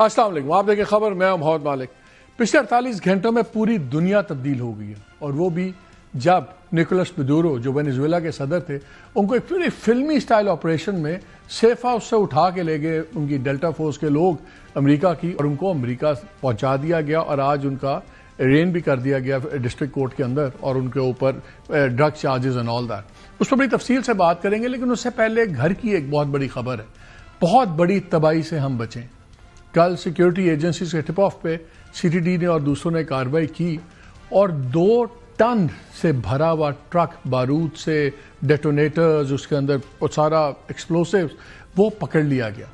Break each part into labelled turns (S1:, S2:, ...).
S1: السلام علیکم، آپ دیکھیں خبر، میں محمد مالک۔ پچھلے 48 گھنٹوں میں پوری دنیا تبدیل ہو گئی ہے، اور وہ بھی جب نکولس مدورو جو وینزویلا کے صدر تھے، ان کو ایک پوری فلمی سٹائل آپریشن میں سیف ہاؤس سے اٹھا کے لے گئے ان کی ڈیلٹا فورس کے لوگ امریکہ کی، اور ان کو امریکہ پہنچا دیا گیا، اور آج ان کا ارین بھی کر دیا گیا ڈسٹرکٹ کورٹ کے اندر، اور ان کے اوپر drug charges and all that. اس پر بڑی تفصیل سے بات کریں گے، لیکن اس سے پہلے گھر کی ایک بہت بڑی خبر ہے۔ بہت بڑی تباہی سے ہم بچیں۔ کل سیکیورٹی ایجنسیز کے ٹپ آف پہ سی ٹی ڈی نے اور دوسروں نے کارروائی کی، اور 2 ٹن سے بھرا ہوا ٹرک بارود سے، ڈیٹونیٹرز، اس کے اندر سارا ایکسپلوسیوز، وہ پکڑ لیا گیا۔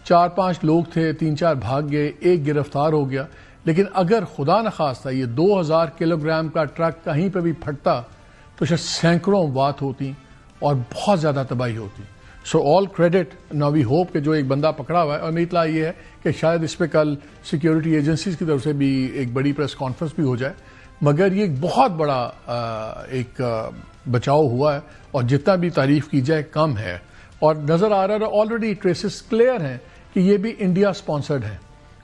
S1: 4-5 لوگ تھے، 3-4 بھاگ گئے، 1 گرفتار ہو گیا۔ لیکن اگر خدا نخواستہ یہ 2000 کلو گرام کا ٹرک کہیں پہ بھی پھٹتا تو شاید سینکڑوں وات ہوتی اور بہت زیادہ تباہی ہوتی۔ سو آل کریڈٹ، نا وی ہوپ کہ جو ایک بندہ پکڑا ہوا ہے، اور میری اطلاع یہ ہے کہ شاید اس پہ کل سیکیورٹی ایجنسیز کی طرف سے بھی ایک بڑی پریس کانفرنس بھی ہو جائے، مگر یہ ایک بہت بڑا ایک بچاؤ ہوا ہے، اور جتنا بھی تعریف کی جائے کم ہے، اور نظر آ رہا ہے آلریڈی ٹریسز کلیئر ہیں کہ یہ بھی انڈیا سپانسرڈ ہے،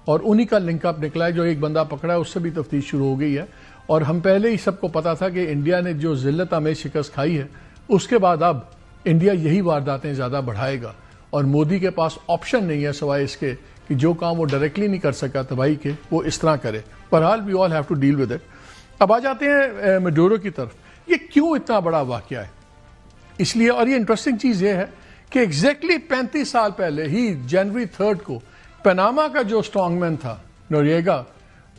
S1: اور انہی کا لنک اپ نکلا ہے۔ جو ایک بندہ پکڑا ہے اس سے بھی تفتیش شروع ہو گئی ہے، اور ہم پہلے ہی سب کو پتا تھا کہ انڈیا نے جو ذلت آمیز شکست کھائی ہے، اس کے بعد اب انڈیا یہی وارداتیں زیادہ بڑھائے گا، اور مودی کے پاس آپشن نہیں ہے سوائے اس کے کہ جو کام وہ ڈائریکٹلی نہیں کر سکا تباہی کے، وہ اس طرح کرے۔ بہرحال we all have to deal with it. اب آ جاتے ہیں مڈورو کی طرف۔ یہ کیوں اتنا بڑا واقعہ ہے؟ اس لیے، اور یہ انٹرسٹنگ چیز یہ ہے کہ ایگزیکٹلی 35 سال پہلے ہی جنوری 3 کو پیناما کا جو اسٹرانگ مین تھا نوریگا،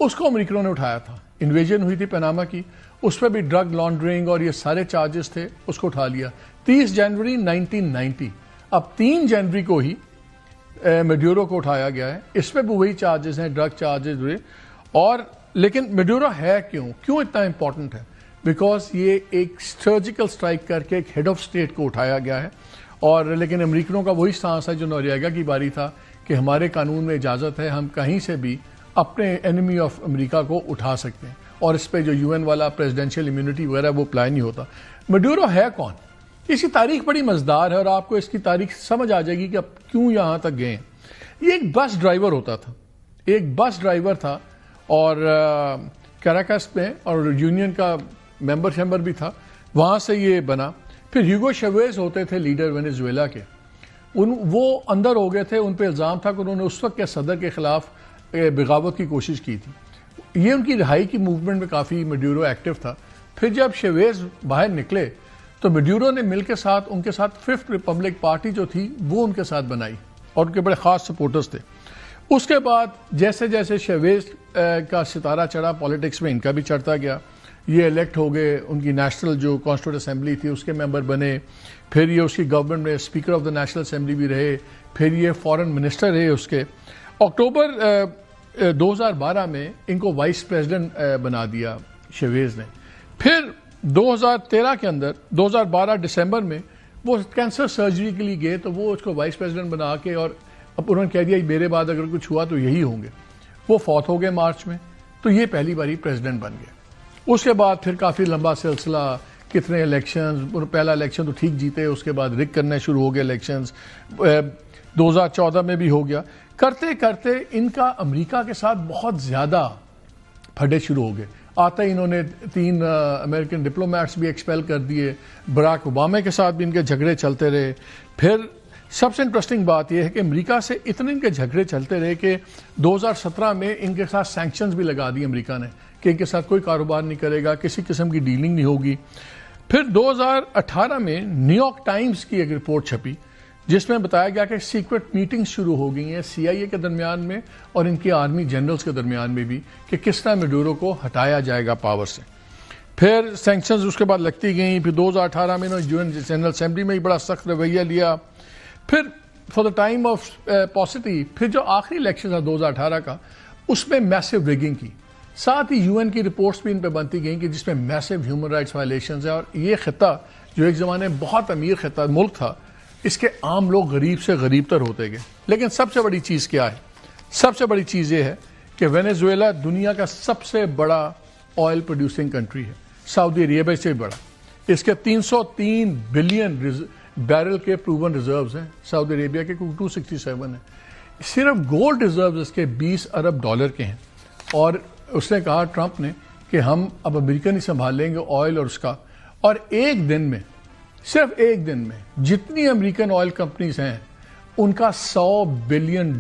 S1: اس کو امریکنوں نے اٹھایا تھا۔ انویژن ہوئی تھی پیناما کی، اس پہ بھی ڈرگ لانڈرنگ اور یہ سارے چارجز تھے، اس کو اٹھا لیا 30 جنوری 1990۔ اب 3 جنوری کو ہی مڈورو کو اٹھایا گیا ہے، اس پہ بھی وہی چارجز ہیں، ڈرگ چارجز ہوئے۔ اور لیکن مڈورو ہے کیوں اتنا امپورٹنٹ ہے؟ بیکاز یہ ایک سرجیکل سٹرائک کر کے ایک ہیڈ آف سٹیٹ کو اٹھایا گیا ہے، اور لیکن امریکنوں کا وہی سٹانس ہے جو نوریگا کی باری تھا کہ ہمارے قانون میں اجازت ہے، ہم کہیں سے بھی اپنے انیمی آف امریکہ کو اٹھا سکتے ہیں، اور اس پہ جو یو این والا پریزیڈینشیل امیونٹی وغیرہ وہ اپلائی نہیں ہوتا۔ مڈورو ہے کون؟ اس کی تاریخ بڑی مزدار ہے، اور آپ کو اس کی تاریخ سمجھ آ جائے گی کہ اب کیوں یہاں تک گئے ہیں۔ یہ ایک بس ڈرائیور ہوتا تھا، ایک بس ڈرائیور تھا، اور کراکس میں، اور یونین کا ممبر بھی تھا، وہاں سے یہ بنا۔ پھر ہیوگو شیویز ہوتے تھے لیڈر وینزویلا کے، وہ اندر ہو گئے تھے، ان پہ الزام تھا کہ انہوں نے اس وقت کے صدر کے خلاف بغاوت کی کوشش کی تھی۔ یہ ان کی رہائی کی موومنٹ میں کافی مڈورو ایکٹیو تھا۔ پھر جب شیویز باہر نکلے تو مڈورو نے مل کے ساتھ ان کے ساتھ 5th ریپبلک پارٹی جو تھی وہ ان کے ساتھ بنائی، اور ان کے بڑے خاص سپورٹرز تھے۔ اس کے بعد جیسے جیسے شیویز کا ستارہ چڑھا پالیٹکس میں، ان کا بھی چڑھتا گیا۔ یہ الیکٹ ہو گئے، ان کی نیشنل جو کانسٹیٹیوٹ اسمبلی تھی اس کے ممبر بنے، پھر یہ اس کی گورنمنٹ میں speaker of the national assembly بھی رہے، پھر یہ فارن منسٹر رہے اس کے۔ اکتوبر 2012 میں ان کو وائس پریزیڈنٹ بنا دیا شیویز نے۔ پھر 2013 کے اندر 2012 دسمبر میں وہ کینسر سرجری کے لیے گئے، تو وہ اس کو وائس پریزیڈنٹ بنا کے، اور اب انہوں نے کہہ دیا میرے بعد اگر کچھ ہوا تو یہی ہوں گے۔ وہ فوت ہو گئے مارچ میں، تو یہ پہلی باری پریزیڈنٹ بن گئے۔ اس کے بعد پھر کافی لمبا سلسلہ، کتنے الیکشنز، پہلا الیکشن تو ٹھیک جیتے، اس کے بعد رگ کرنے شروع ہو گئے الیکشنز، 2014 میں بھی ہو گیا۔ کرتے کرتے ان کا امریکہ کے ساتھ بہت زیادہ پھڈے شروع ہو گئے۔ آتے ہی انہوں نے 3 امریکن ڈپلومیٹس بھی ایکسپیل کر دیے، براک اوباما کے ساتھ بھی ان کے جھگڑے چلتے رہے۔ پھر سب سے انٹرسٹنگ بات یہ ہے کہ امریکہ سے اتنے ان کے جھگڑے چلتے رہے کہ 2017 میں ان کے ساتھ سینکشنز بھی لگا دی امریکہ نے کہ ان کے ساتھ کوئی کاروبار نہیں کرے گا، کسی قسم کی ڈیلنگ نہیں ہوگی۔ پھر 2018 میں نیو یارک ٹائمز کی ایک رپورٹ چھپی جس میں بتایا گیا کہ سیکرٹ میٹنگ شروع ہو گئی ہیں CIA کے درمیان میں اور ان کے آرمی جنرلز کے درمیان میں بھی، کہ کس طرح مڈورو کو ہٹایا جائے گا پاور سے۔ پھر سینکشنز اس کے بعد لگتی گئیں۔ پھر 2018 میں انہوں نے UN جنرل اسمبلی میں ہی بڑا سخت رویہ لیا۔ پھر فار دا ٹائم آف پاسٹی، پھر جو آخری الیکشن تھا 2018 کا، اس میں میسو ریگنگ کی، ساتھ ہی UN کی رپورٹس بھی ان پہ بنتی گئیں کہ جس میں میسو ہیومن رائٹس وائلیشنز ہیں، اور یہ خطہ جو ایک زمانے میں بہت امیر خطہ ملک تھا، اس کے عام لوگ غریب سے غریب تر ہوتے گئے۔ لیکن سب سے بڑی چیز کیا ہے؟ سب سے بڑی چیز یہ ہے کہ وینزویلا دنیا کا سب سے بڑا آئل پروڈیوسنگ کنٹری ہے، سعودی عربیہ سے بڑا۔ اس کے 303 بلین بیرل کے پروون ریزروز ہیں، سعودی عربیہ کے 267 ہیں۔ صرف گولڈ ریزروز اس کے 20 ارب ڈالر کے ہیں، اور اس نے کہا ٹرمپ نے کہ ہم اب امریکہ نہیں سنبھال لیں گے آئل اور اس کا، اور ایک دن میں، صرف ایک دن میں جتنی امریکن آئل کمپنیز ہیں ان کا $100 بلین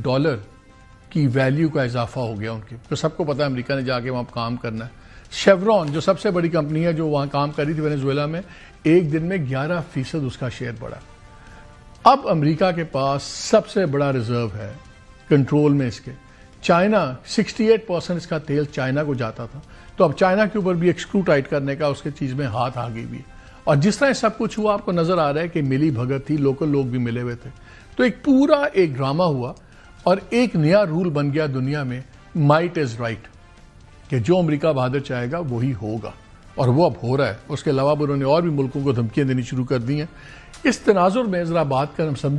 S1: کی ویلیو کا اضافہ ہو گیا ان کی، تو سب کو پتا ہے امریکہ نے جا کے وہاں کام کرنا ہے۔ شیورون جو سب سے بڑی کمپنی ہے جو وہاں کام کر رہی تھی وینزویلا میں، ایک دن میں 11% اس کا شیئر بڑھا۔ اب امریکہ کے پاس سب سے بڑا ریزرو ہے کنٹرول میں اس کے، چائنا 68% اس کا تیل چائنا کو جاتا تھا، تو اب چائنا کے اوپر بھی ایک سکرو ٹائٹ کرنے کا اس کے چیز میں ہاتھ آ گئی بھی، اور جس طرح سب کچھ ہوا آپ کو نظر آ رہا ہے کہ ملی بھگت تھی، لوکل لوگ بھی ملے ہوئے تھے، تو ایک پورا ایک ڈرامہ ہوا اور ایک نیا رول بن گیا دنیا میں، مائٹ از رائٹ، کہ جو امریکہ بہادر چاہے گا وہی ہوگا، اور وہ اب ہو رہا ہے۔ اس کے علاوہ انہوں نے اور بھی ملکوں کو دھمکیاں دینی شروع کر دی ہیں۔ اس تناظر میں ذرا بات کر ہم سمجھ